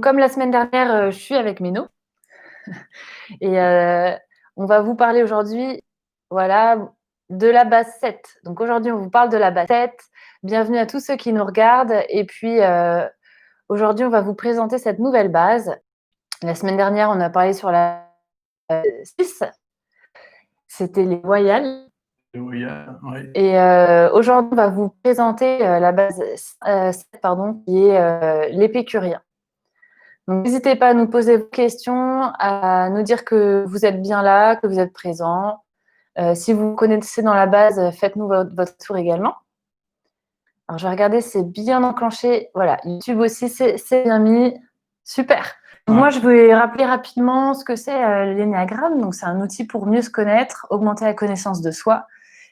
Comme la semaine dernière, je suis avec Méno et on va vous parler aujourd'hui, voilà, de la base 7. Donc aujourd'hui, on vous parle de la base 7. Bienvenue à tous ceux qui nous regardent et puis, aujourd'hui, on va vous présenter cette nouvelle base. La semaine dernière, on a parlé sur la 6, c'était les voyelles Oui, oui. et aujourd'hui, on va vous présenter, la base 7 pardon, qui est, l'épicurien. Donc, n'hésitez pas à nous poser vos questions, à nous dire que vous êtes bien là, que vous êtes présent. Si vous vous connaissez dans la base, faites-nous votre tour également. Alors, je vais regarder, c'est bien enclenché. Voilà, YouTube aussi, c'est bien mis. Super. Ouais. Moi, je vais rappeler rapidement ce que c'est l'énéagramme. Donc, c'est un outil pour mieux se connaître, augmenter la connaissance de soi.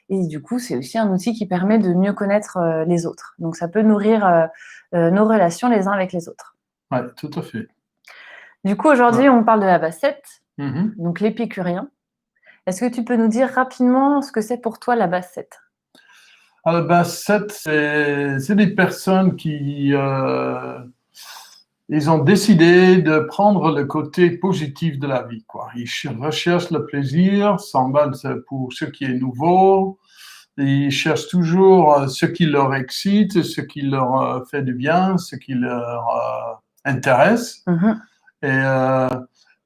Et du coup, c'est aussi un outil qui permet de mieux connaître les autres. Donc, ça peut nourrir nos relations les uns avec les autres. Oui, tout à fait. Du coup, aujourd'hui, Ouais. on parle de la base 7, Mhm. donc l'épicurien. Est-ce que tu peux nous dire rapidement ce que c'est pour toi la base 7? Alors, la base 7, c'est des personnes qui ils ont décidé de prendre le côté positif de la vie, quoi. Ils recherchent le plaisir, s'emballent pour ce qui est nouveau. Ils cherchent toujours ce qui leur excite, ce qui leur fait du bien, ce qui leur intéresse. Mhm. Et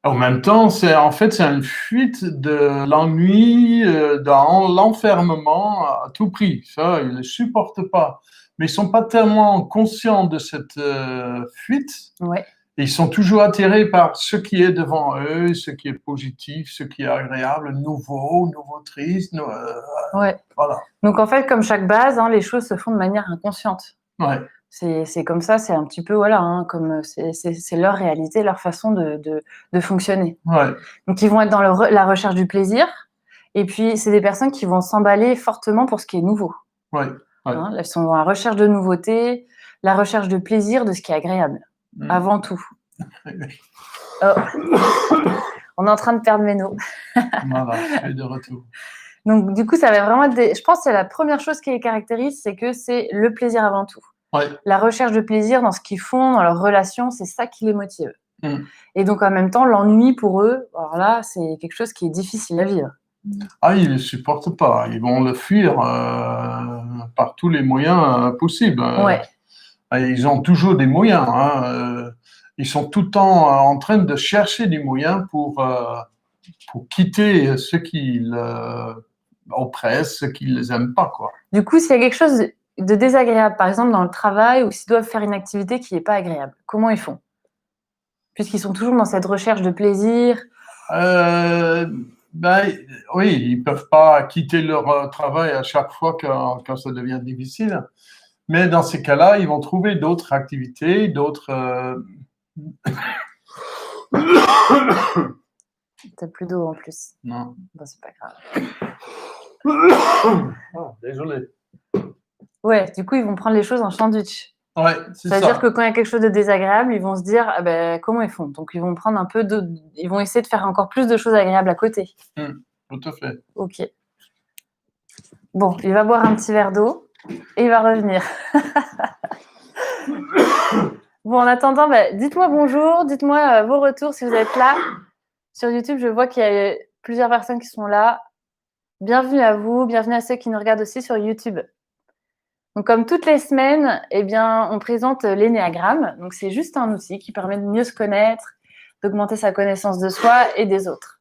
en même temps, c'est une fuite de l'ennui, dans l'enfermement à tout prix. Ça, ils ne supportent pas. Mais ils sont pas tellement conscients de cette fuite. Ouais. Et ils sont toujours attirés par ce qui est devant eux, ce qui est positif, ce qui est agréable, nouveau triste. Ouais. Voilà. Donc en fait, comme chaque base, hein, les choses se font de manière inconsciente. Ouais. C'est comme ça, c'est un petit peu, voilà, hein, comme c'est leur réalité, leur façon de fonctionner. Ouais. Donc ils vont être dans la recherche du plaisir. Et puis, c'est des personnes qui vont s'emballer fortement pour ce qui est nouveau. Ouais. Ouais. Hein, elles sont dans la recherche de nouveautés, la recherche de plaisir, de ce qui est agréable, avant tout. Oh. On est en train de perdre Méno. Voilà, je suis de retour. Donc, du coup, ça va vraiment être je pense que c'est la première chose qui les caractérise, c'est que c'est le plaisir avant tout. Ouais. La recherche de plaisir dans ce qu'ils font, dans leurs relations, c'est ça qui les motive. Mm. Et donc, en même temps, l'ennui pour eux, alors là, c'est quelque chose qui est difficile à vivre. Ah, ils ne le supportent pas. Ils vont le fuir par tous les moyens possibles. Ouais. Ils ont toujours des moyens. Hein. Ils sont tout le temps en train de chercher des moyens pour quitter ce qui oppresse, ce qui ne les aime pas, quoi. Du coup, s'il y a quelque chose de désagréable, par exemple dans le travail, ou s'ils doivent faire une activité qui n'est pas agréable, comment ils font? Puisqu'ils sont toujours dans cette recherche de plaisir. Oui, ils peuvent pas quitter leur travail à chaque fois quand ça devient difficile. Mais dans ces cas-là, ils vont trouver d'autres activités, d'autres. T'as plus d'eau en plus. Non. Bon, c'est pas grave. Oh, désolé. Ouais, du coup, ils vont prendre les choses en sandwich. Ouais, c'est ça. C'est-à-dire que quand il y a quelque chose de désagréable, ils vont se dire ah ben, comment ils font. Donc, ils vont prendre ils vont essayer de faire encore plus de choses agréables à côté. Tout à fait. Ok. Bon, il va boire un petit verre d'eau et il va revenir. Bon, en attendant, dites-moi bonjour, dites-moi vos retours si vous êtes là. Sur YouTube, je vois qu'il y a plusieurs personnes qui sont là. Bienvenue à vous, bienvenue à ceux qui nous regardent aussi sur YouTube. Donc, comme toutes les semaines, eh bien, on présente l'énéagramme. Donc, c'est juste un outil qui permet de mieux se connaître, d'augmenter sa connaissance de soi et des autres.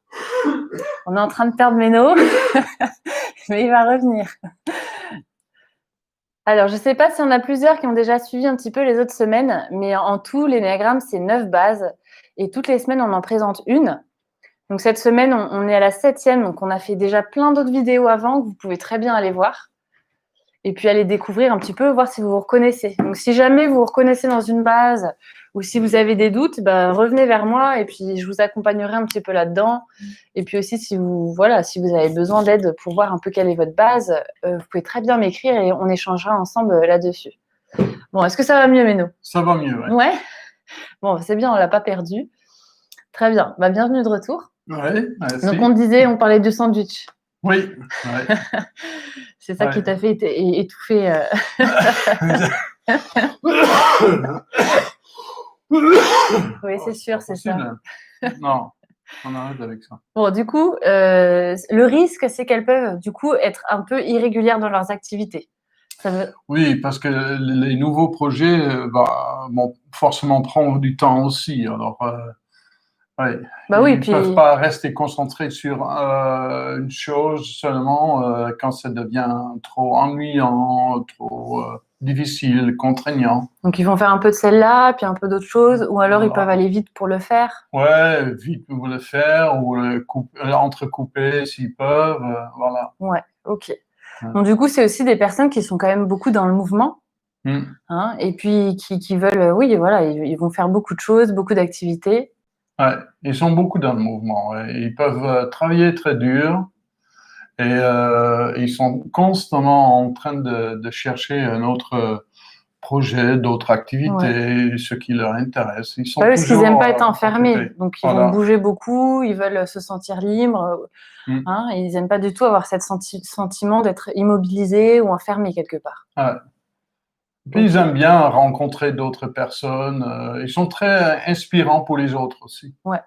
On est en train de perdre Méno, mais il va revenir. Alors, je ne sais pas s'il y en a plusieurs qui ont déjà suivi un petit peu les autres semaines, mais en tout, l'énéagramme, c'est 9 bases. Et toutes les semaines, on en présente une. Donc, cette semaine, on est à la 7e. Donc, on a fait déjà plein d'autres vidéos avant que vous pouvez très bien aller voir. Et puis aller découvrir un petit peu, voir si vous vous reconnaissez. Donc, si jamais vous vous reconnaissez dans une base ou si vous avez des doutes, revenez vers moi et puis je vous accompagnerai un petit peu là-dedans. Et puis aussi, si vous avez besoin d'aide pour voir un peu quelle est votre base, vous pouvez très bien m'écrire et on échangera ensemble là-dessus. Bon, est-ce que ça va mieux, Méno? Ça va mieux, ouais. Ouais. Bon, c'est bien, on l'a pas perdu. Très bien. Bienvenue de retour. Ouais, merci. Donc, on parlait du sandwich. Oui. Ouais. C'est ça qui t'a fait étouffer. Oui, c'est sûr, c'est ça. Possible. Non, on arrête avec ça. Bon, du coup, le risque, c'est qu'elles peuvent, du coup, être un peu irrégulières dans leurs activités. Ça veut... Oui, parce que les nouveaux projets vont forcément prendre du temps aussi. Alors, ouais, Bah oui, ils ne puis peuvent pas rester concentrés sur une chose seulement quand ça devient trop ennuyant, trop difficile, contraignant. donc ils vont faire un peu de celle-là, puis un peu d'autres choses, ou alors ils peuvent Voilà. aller vite pour le faire. Ouais, vite vous le faire ou entrecouper s'ils peuvent. Voilà. Ouais, ok. Ouais. Donc du coup, c'est aussi des personnes qui sont quand même beaucoup dans le mouvement, Mm. hein, et puis qui veulent, oui, voilà, ils vont faire beaucoup de choses, beaucoup d'activités. Ouais, ils sont beaucoup dans le mouvement. Ouais. Ils peuvent travailler très dur et ils sont constamment en train de chercher un autre projet, d'autres Ouais. activités, ce qui leur intéresse. Ils sont Bah, parce qu'ils n'aiment toujours pas être enfermés, occupés. donc ils vont Voilà. bouger beaucoup, ils veulent se sentir libres, Mm. hein, et ils n'aiment pas du tout avoir ce sentiment d'être immobilisés ou enfermés quelque part. Ouais. Puis ils Ok, aiment bien rencontrer d'autres personnes. Ils sont très inspirants pour les autres aussi. ouais.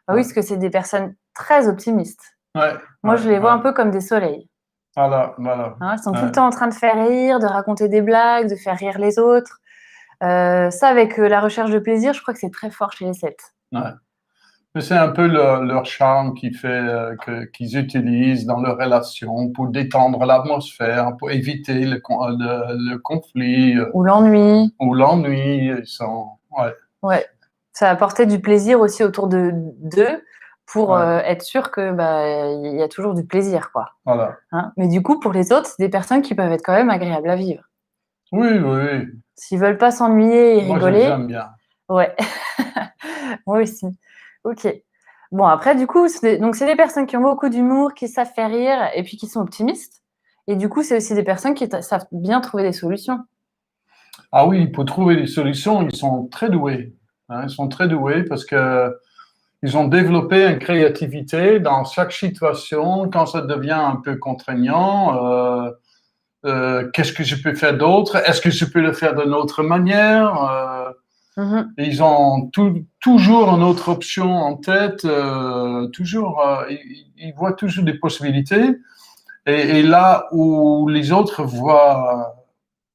Bah oui, Ouais, parce que c'est des personnes très optimistes. ouais, Moi, ouais, je les vois ouais. un peu comme des soleils. Voilà, voilà. Hein, ils sont tout Ouais, le temps en train de faire rire, de raconter des blagues, de faire rire les autres. Ça, avec la recherche de plaisir, je crois que c'est très fort chez les Sept. ouais. Mais c'est un peu leur charme qui fait qu'ils utilisent dans leurs relations pour détendre l'atmosphère, pour éviter le conflit Ou l'ennui. ou l'ennui. Ils sont, ouais, Ouais. Ça a apporté du plaisir aussi autour d'eux pour ouais, être sûr que bah il y a toujours du plaisir, quoi. voilà. Hein. Mais du coup, pour les autres, c'est des personnes qui peuvent être quand même agréables à vivre. Oui, oui, oui. S'ils veulent pas s'ennuyer et Moi, rigoler, j'aime bien. ouais. Moi aussi. Ok. Bon, après, du coup, donc c'est des personnes qui ont beaucoup d'humour, qui savent faire rire et puis qui sont optimistes. Et du coup, c'est aussi des personnes qui savent bien trouver des solutions. Ah oui, pour trouver des solutions, ils sont très doués. Hein, ils sont très doués parce que ils ont développé une créativité dans chaque situation. Quand ça devient un peu contraignant, qu'est-ce que je peux faire d'autre? Est-ce que je peux le faire d'une autre manière? Mhm. Et ils ont toujours une autre option en tête. Toujours, ils voient toujours des possibilités. Et là où les autres voient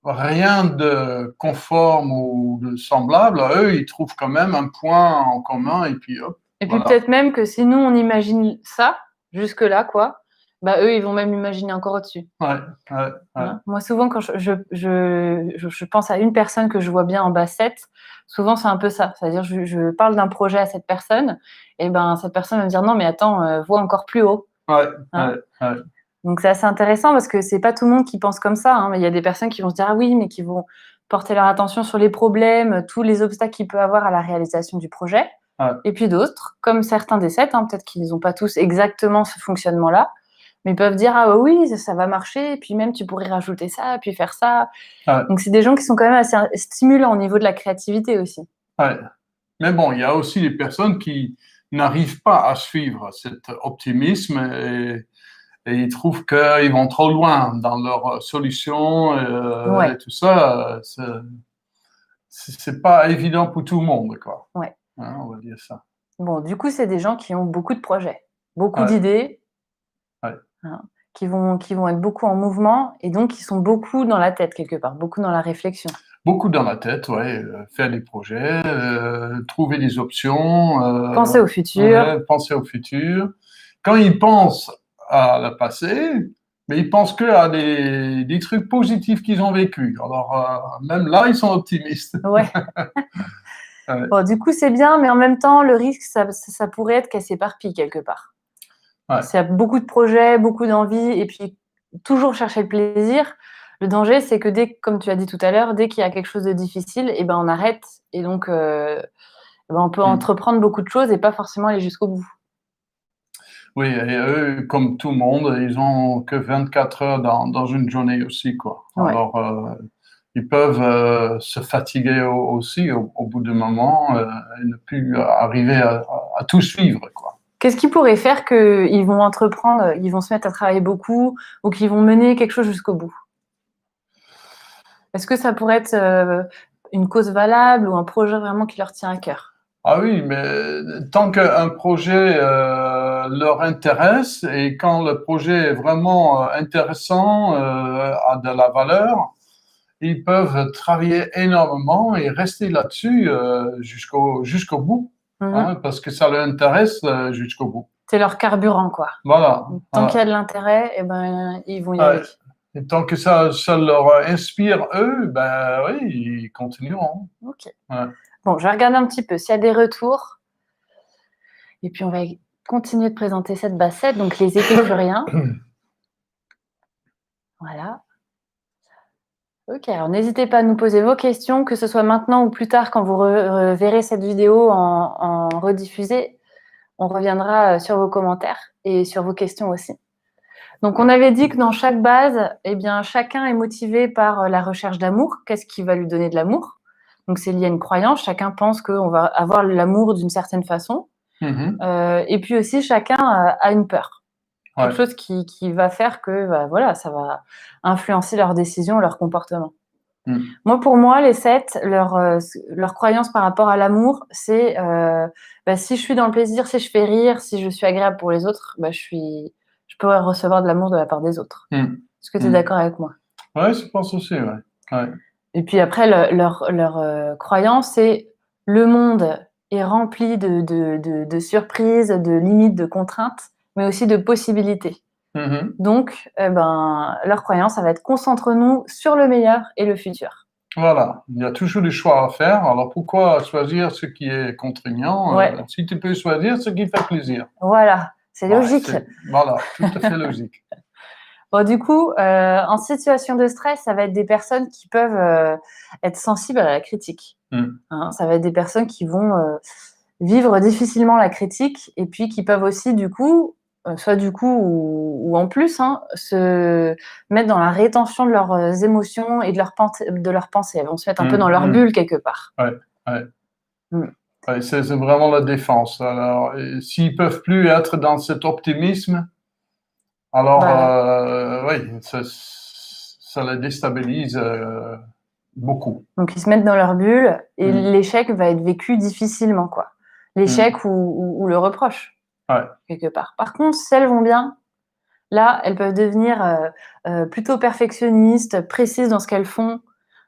rien de conforme ou de semblable, eux, ils trouvent quand même un point en commun et puis hop, Et puis voilà. peut-être même que si nous, on imagine ça, jusque-là, quoi, bah eux, ils vont même imaginer encore au-dessus. Ouais, ouais, ouais, Hein. Moi, souvent, quand je pense à une personne que je vois bien en bassette, souvent, c'est un peu ça. C'est-à-dire, je parle d'un projet à cette personne, et ben cette personne va me dire non, mais attends, vois encore plus haut. ouais, Hein. ouais, ouais, Donc, c'est assez intéressant parce que c'est pas tout le monde qui pense comme ça. Hein. Il y a des personnes qui vont se dire ah oui, mais qui vont porter leur attention sur les problèmes, tous les obstacles qu'il peut avoir à la réalisation du projet. ouais, Et puis d'autres, comme certains des sept, hein, peut-être qu'ils n'ont pas tous exactement ce fonctionnement-là, mais ils peuvent dire ah oui, ça va marcher, et puis même tu pourrais rajouter ça, et puis faire ça. ouais, Donc c'est des gens qui sont quand même assez stimulants au niveau de la créativité aussi. ouais. Mais bon, il y a aussi des personnes qui n'arrivent pas à suivre cet optimisme et ils trouvent qu'ils vont trop loin dans leurs solutions et Ouais, tout ça. C'est pas évident pour tout le monde, quoi. ouais. Hein, on va dire ça. Bon, du coup, c'est des gens qui ont beaucoup de projets, beaucoup Ouais, d'idées, ouais. hein, qui vont être beaucoup en mouvement, et donc qui sont beaucoup dans la tête quelque part, beaucoup dans la réflexion. Beaucoup dans la tête, ouais. Faire des projets, trouver des options, Penser au futur. ouais, penser au futur. Quand ils pensent à le passé, mais ils pensent que à des trucs positifs qu'ils ont vécu. Alors, même là, ils sont optimistes. Ouais. Ouais, Bon, du coup, c'est bien, mais en même temps, le risque, ça pourrait être qu'elle s'éparpille quelque part. ouais, S'il y a beaucoup de projets, beaucoup d'envie, et puis toujours chercher le plaisir, le danger, c'est que comme tu as dit tout à l'heure, dès qu'il y a quelque chose de difficile, et ben on arrête. Et donc, on peut mm. entreprendre beaucoup de choses et pas forcément aller jusqu'au bout. Oui, et eux, comme tout le monde, ils ont que 24 heures dans une journée aussi, quoi. Ouais. Alors, ils peuvent se fatiguer aussi au bout d'un moment et ne plus arriver à tout suivre, quoi. Qu'est-ce qui pourrait faire qu'ils vont entreprendre, ils vont se mettre à travailler beaucoup ou qu'ils vont mener quelque chose jusqu'au bout? Est-ce que ça pourrait être une cause valable ou un projet vraiment qui leur tient à cœur. Ah oui, mais tant qu'un projet leur intéresse et quand le projet est vraiment intéressant, a de la valeur, ils peuvent travailler énormément et rester là-dessus jusqu'au bout, hein, parce que ça leur intéresse jusqu'au bout. C'est leur carburant, quoi. Voilà. Donc, tant qu'il y a de l'intérêt, eh ben, ils vont y Ouais. aller. Et tant que ça leur inspire eux, ben oui, ils continueront. Ok. Ouais. Bon, je vais regarder un petit peu s'il y a des retours. Et puis, on va continuer de présenter cette base 7, donc les épicuriens. Voilà. Ok, alors n'hésitez pas à nous poser vos questions, que ce soit maintenant ou plus tard quand vous verrez cette vidéo en rediffusée. On reviendra sur vos commentaires et sur vos questions aussi. Donc, on avait dit que dans chaque base, eh bien, chacun est motivé par la recherche d'amour. Qu'est-ce qui va lui donner de l'amour? Donc, c'est lié à une croyance. Chacun pense qu'on va avoir l'amour d'une certaine façon. Et puis aussi, chacun a une peur. Quelque chose qui va faire que bah, voilà, ça va influencer leurs décisions, leur comportement. Moi, pour moi, les 7, leur croyance par rapport à l'amour, c'est bah, si je suis dans le plaisir, si je fais rire, si je suis agréable pour les autres, bah, je peux recevoir de l'amour de la part des autres. Est-ce que tu es d'accord avec moi? Oui, je pense aussi, ouais. Ouais. Et puis après, leur croyance, c'est le monde est rempli de surprises, de limites, de contraintes, mais aussi de possibilités. Donc, leur croyance, ça va être concentre-nous sur le meilleur et le futur. Voilà, il y a toujours des choix à faire. Alors pourquoi choisir ce qui est contraignant si tu peux choisir ce qui fait plaisir? Voilà, c'est logique. Voilà, tout à fait logique. Bon, du coup, en situation de stress, ça va être des personnes qui peuvent être sensibles à la critique. Hein, ça va être des personnes qui vont vivre difficilement la critique et puis qui peuvent aussi, du coup, soit du coup ou en plus, hein, se mettre dans la rétention de leurs émotions et de leurs pensées. Elles vont se mettre un peu dans leur bulle quelque part. Ouais, c'est vraiment la défense. Alors, s'ils peuvent plus être dans cet optimisme, alors oui, ça les déstabilise beaucoup. Donc ils se mettent dans leur bulle et l'échec va être vécu difficilement, quoi. L'échec ou le reproche. Quelque part. Par contre, si elles vont bien, là, elles peuvent devenir plutôt perfectionnistes, précises dans ce qu'elles font.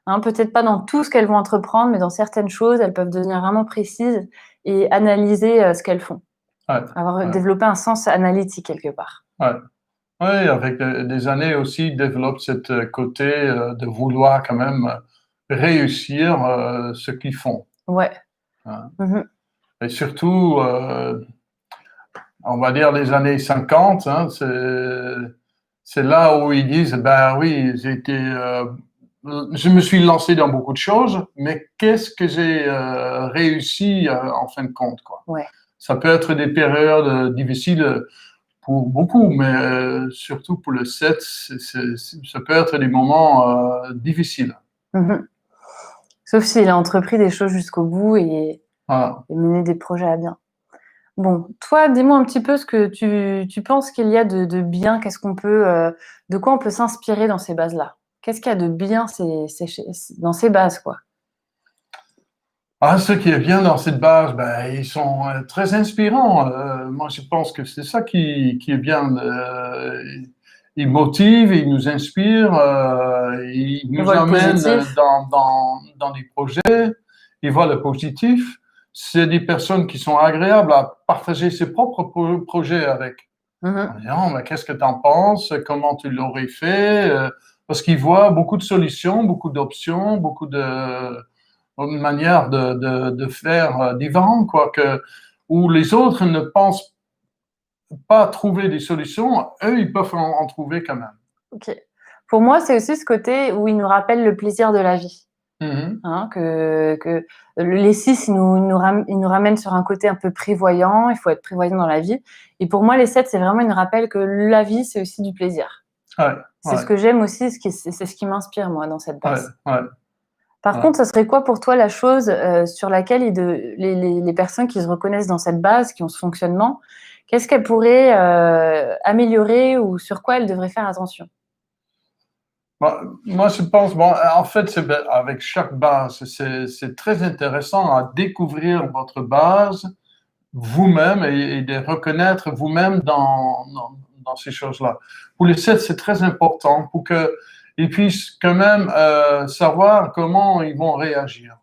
Hein, peut-être pas dans tout ce qu'elles vont entreprendre, mais dans certaines choses, elles peuvent devenir vraiment précises et analyser ce qu'elles font. Développer un sens analytique quelque part. Oui, avec des années aussi, ils développent ce côté de vouloir quand même réussir ce qu'ils font. Ouais. Et surtout, on va dire les années 50, hein, c'est là où ils disent, ben oui, je me suis lancé dans beaucoup de choses, mais qu'est-ce que j'ai réussi en fin de compte, quoi. Ça peut être des périodes difficiles pour beaucoup, mais surtout pour le 7, ça peut être des moments difficiles. Sauf s'il a entrepris des choses jusqu'au bout et mené des projets à bien. Bon, toi, dis-moi un petit peu ce que tu penses qu'il y a de bien, de quoi on peut s'inspirer dans ces bases-là? Qu'est-ce qu'il y a de bien dans ces bases, quoi? Ce qui est bien dans cette base, ben, ils sont très inspirants. Moi, je pense que c'est ça qui est bien. Ils motivent, ils nous inspirent, ils nous amènent dans des projets, ils voient le positif. C'est des personnes qui sont agréables à partager ses propres projets avec. En disant, mais qu'est-ce que tu en penses? Comment tu l'aurais fait? Parce qu'ils voient beaucoup de solutions, beaucoup d'options, beaucoup de manière de faire différentes, quoi, où les autres ne pensent pas trouver des solutions, eux, ils peuvent en trouver quand même. Ok. Pour moi, c'est aussi ce côté où ils nous rappellent le plaisir de la vie. Hein, que les 6, ils nous ramènent sur un côté un peu prévoyant, il faut être prévoyant dans la vie. Et pour moi, les 7, c'est vraiment une rappel que la vie, c'est aussi du plaisir. C'est ce que j'aime aussi, c'est ce qui m'inspire, moi, dans cette base. Par contre, ça serait quoi pour toi la chose sur laquelle les personnes qui se reconnaissent dans cette base, qui ont ce fonctionnement, qu'est-ce qu'elles pourraient améliorer ou sur quoi elles devraient faire attention? Moi, je pense, bon, en fait, avec chaque base, c'est très intéressant à découvrir votre base vous-même et de reconnaître vous-même dans ces choses-là. Pour les 7, c'est très important pour qu'ils puissent quand même savoir comment ils vont réagir.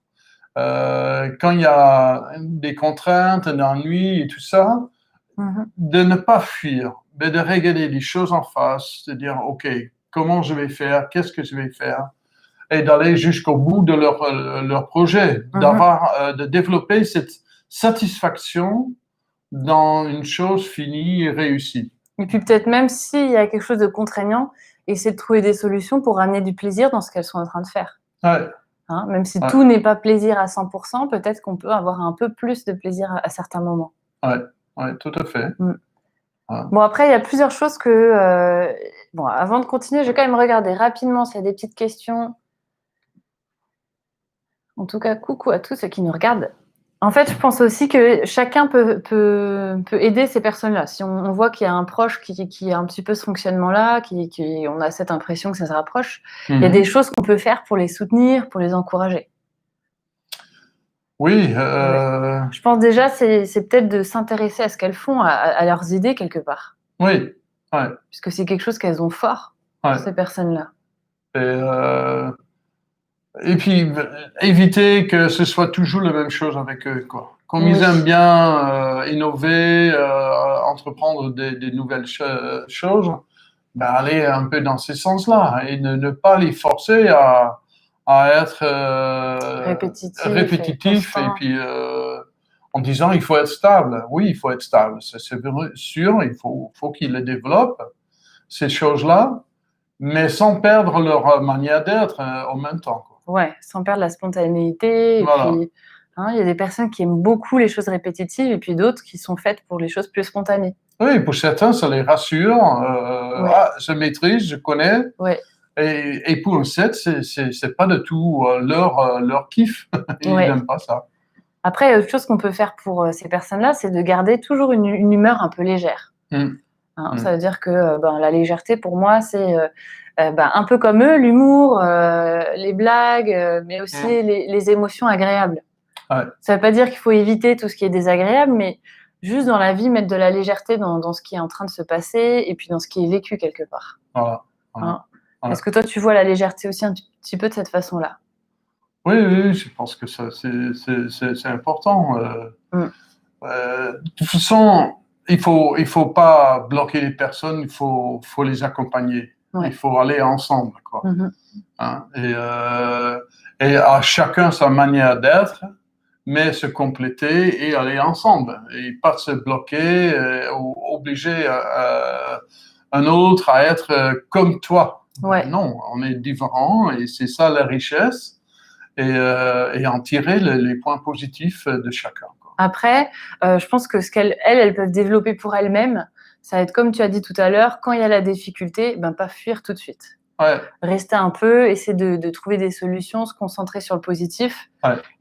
Quand il y a des contraintes, un ennui et tout ça, de ne pas fuir, mais de regarder les choses en face, de dire, OK, comment je vais faire, qu'est-ce que je vais faire, et d'aller jusqu'au bout de leur projet, de développer cette satisfaction dans une chose finie et réussie. Et puis peut-être même s'il y a quelque chose de contraignant, essayer de trouver des solutions pour ramener du plaisir dans ce qu'elles sont en train de faire. Ouais. Hein, même si tout n'est pas plaisir à 100%, peut-être qu'on peut avoir un peu plus de plaisir à certains moments. Ouais, tout à fait. Ouais. Bon, après, il y a plusieurs choses que... Bon, avant de continuer, je vais quand même regarder rapidement s'il y a des petites questions. En tout cas, coucou à tous ceux qui nous regardent. En fait, je pense aussi que chacun peut aider ces personnes-là. Si on voit qu'il y a un proche qui a un petit peu ce fonctionnement-là, on a cette impression que ça se rapproche, il y a des choses qu'on peut faire pour les soutenir, pour les encourager. Oui. Je pense déjà, c'est peut-être de s'intéresser à ce qu'elles font, à leurs idées quelque part. Oui. Puisque c'est quelque chose qu'elles ont fort, ces personnes-là. Et puis, éviter que ce soit toujours la même chose avec eux, quoi. Comme ils aiment bien innover, entreprendre des nouvelles choses, ben, aller un peu dans ces sens-là et ne pas les forcer à être répétitif et puis en disant il faut être stable. Oui, il faut être stable, c'est sûr, il faut qu'ils le développent, ces choses-là, mais sans perdre leur manière d'être en même temps, quoi. Ouais, sans perdre la spontanéité. Voilà. Et puis, hein, il y a des personnes qui aiment beaucoup les choses répétitives et puis d'autres qui sont faites pour les choses plus spontanées. Oui, pour certains, ça les rassure. Je maîtrise, je connais. Ouais. Et pour un 7, c'est pas du tout leur kiff. Ils n'aiment pas ça. Après, autre chose qu'on peut faire pour ces personnes-là, c'est de garder toujours une humeur un peu légère. Ça veut dire que la légèreté, pour moi, c'est un peu comme eux, l'humour, les blagues, mais aussi les émotions agréables. Ouais. Ça ne veut pas dire qu'il faut éviter tout ce qui est désagréable, mais juste dans la vie, mettre de la légèreté dans ce qui est en train de se passer et puis dans ce qui est vécu quelque part. Voilà. Est-ce que toi, tu vois la légèreté aussi un petit peu de cette façon-là? Oui, je pense que ça, c'est important. De toute façon, il faut pas bloquer les personnes, il faut les accompagner. Il faut aller ensemble, quoi. Et à chacun sa manière d'être, mais se compléter et aller ensemble. Et pas se bloquer ou obliger un autre à être comme toi. Non, on est différents et c'est ça la richesse. Et en tirer les points positifs de chacun, quoi. Après, je pense que ce qu'elles peuvent développer pour elles-mêmes, ça va être comme tu as dit tout à l'heure, quand il y a la difficulté, pas fuir tout de suite. Rester un peu, essayer de trouver des solutions, se concentrer sur le positif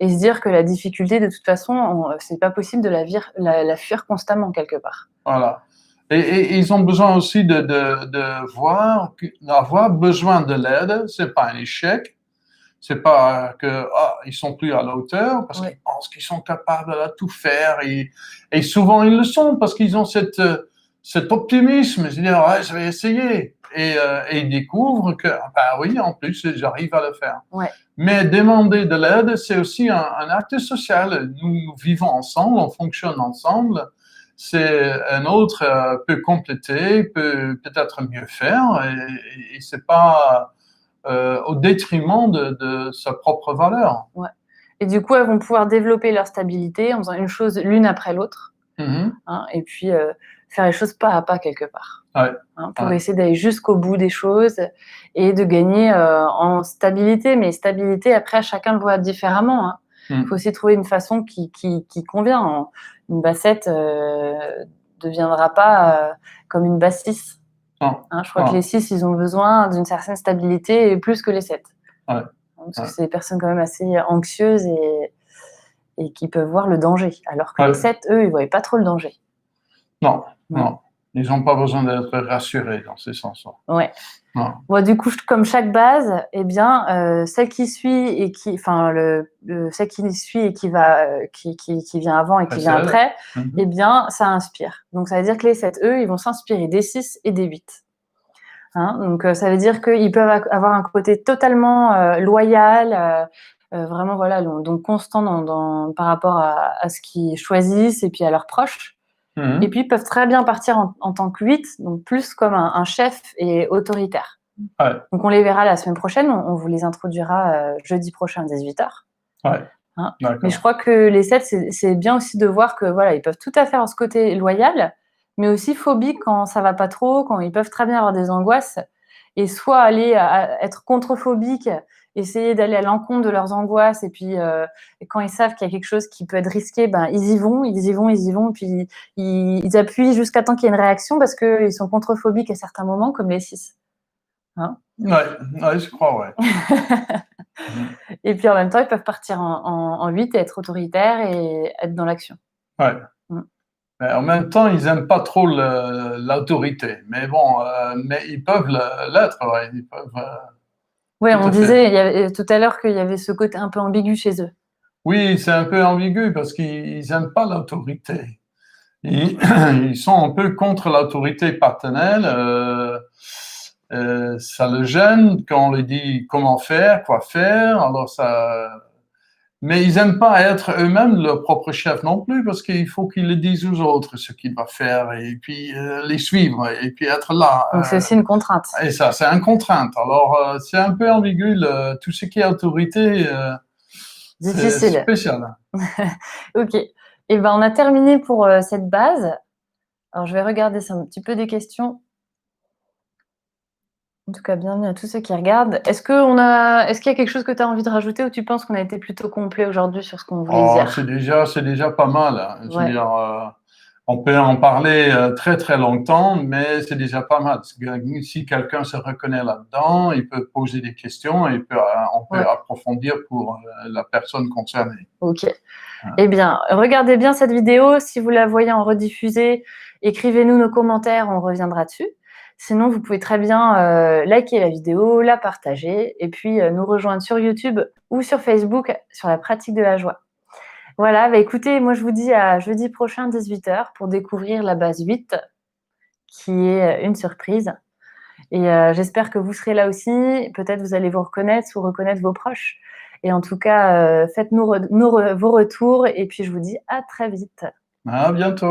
et se dire que la difficulté, de toute façon, c'est pas possible de la fuir constamment quelque part. Voilà. Et ils ont besoin aussi de voir d'avoir besoin de l'aide. C'est pas un échec. C'est pas que ils sont plus à la hauteur parce qu'ils pensent qu'ils sont capables de tout faire et souvent ils le sont parce qu'ils ont cet optimisme. Ils disent je vais essayer et ils découvrent que oui, en plus j'arrive à le faire. Mais demander de l'aide, c'est aussi un acte social. Nous vivons ensemble, on fonctionne ensemble. C'est un autre peut compléter, peut peut-être mieux faire et c'est pas au détriment de sa propre valeur. Et du coup, elles vont pouvoir développer leur stabilité en faisant une chose l'une après l'autre, et puis faire les choses pas à pas quelque part, pour essayer d'aller jusqu'au bout des choses et de gagner en stabilité. Mais stabilité, après, chacun le voit différemment. Il faut aussi trouver une façon qui convient. Une bassette deviendra pas comme une basse 6. Je crois que les 6, ils ont besoin d'une certaine stabilité et plus que les 7. Parce que c'est des personnes quand même assez anxieuses et qui peuvent voir le danger. Alors que les 7, eux, ils ne voyaient pas trop le danger. Non. Ils n'ont pas besoin d'être rassurés dans ce sens-là. Non. Bon, du coup, comme chaque base, eh bien, celle qui suit et celle qui suit et qui vient avant et qui vient après, eh bien, ça inspire. Donc, ça veut dire que les 7, eux, ils vont s'inspirer des 6 et des 8. Hein, donc, ça veut dire qu'ils peuvent avoir un côté totalement loyal, vraiment, voilà, donc constant par rapport à ce qu'ils choisissent et puis à leurs proches. Et puis, ils peuvent très bien partir en tant que 8, donc plus comme un chef et autoritaire. Ouais. Donc, on les verra la semaine prochaine. On vous les introduira jeudi prochain à 18h. Ouais. Hein. Mais je crois que les 7, c'est bien aussi de voir que voilà, ils peuvent tout à fait avoir ce côté loyal, mais aussi phobique quand ça va pas trop, quand ils peuvent très bien avoir des angoisses et soit aller être contre-phobiques, essayer d'aller à l'encontre de leurs angoisses et puis quand ils savent qu'il y a quelque chose qui peut être risqué, ben ils y vont, puis ils appuient jusqu'à temps qu'il y ait une réaction parce qu'ils sont contre-phobiques à certains moments, comme les 6. Hein? Ouais, je crois, ouais. Et puis en même temps, ils peuvent partir en 8 et être autoritaires et être dans l'action. Ouais. Mais en même temps, ils n'aiment pas trop l'autorité. Mais bon, mais ils peuvent l'être, ouais. Ils peuvent, oui, on disait tout à l'heure qu'il y avait ce côté un peu ambigu chez eux. Oui, c'est un peu ambigu parce qu'ils n'aiment pas l'autorité. Ils sont un peu contre l'autorité paternelle. Ça le gêne quand on lui dit comment faire, quoi faire. Alors mais ils n'aiment pas être eux-mêmes leur propre chef non plus parce qu'il faut qu'ils le disent aux autres ce qu'ils doivent faire et puis les suivre et puis être là. Donc c'est aussi une contrainte. Et ça, c'est une contrainte. Alors c'est un peu ambigu. Tout ce qui est autorité, c'est spécial. Ok. Et ben on a terminé pour cette base. Alors je vais regarder un petit peu des questions. En tout cas, bienvenue à tous ceux qui regardent. Est-ce qu'il y a quelque chose que tu as envie de rajouter ou tu penses qu'on a été plutôt complet aujourd'hui sur ce qu'on voulait dire? C'est déjà pas mal. Hein. Je veux Ouais. dire, on peut en parler très très longtemps, mais c'est déjà pas mal. Si quelqu'un se reconnaît là-dedans, il peut poser des questions et on peut approfondir pour la personne concernée. Ok. Eh bien, regardez bien cette vidéo. Si vous la voyez en rediffusée, écrivez-nous nos commentaires, on reviendra dessus. Sinon, vous pouvez très bien liker la vidéo, la partager et puis nous rejoindre sur YouTube ou sur Facebook sur la pratique de la joie. Voilà, bah écoutez, moi je vous dis à jeudi prochain 18h pour découvrir la base 8 qui est une surprise. Et j'espère que vous serez là aussi. Peut-être vous allez vous reconnaître ou reconnaître vos proches. Et en tout cas, faites-nous vos retours et puis je vous dis à très vite. À bientôt.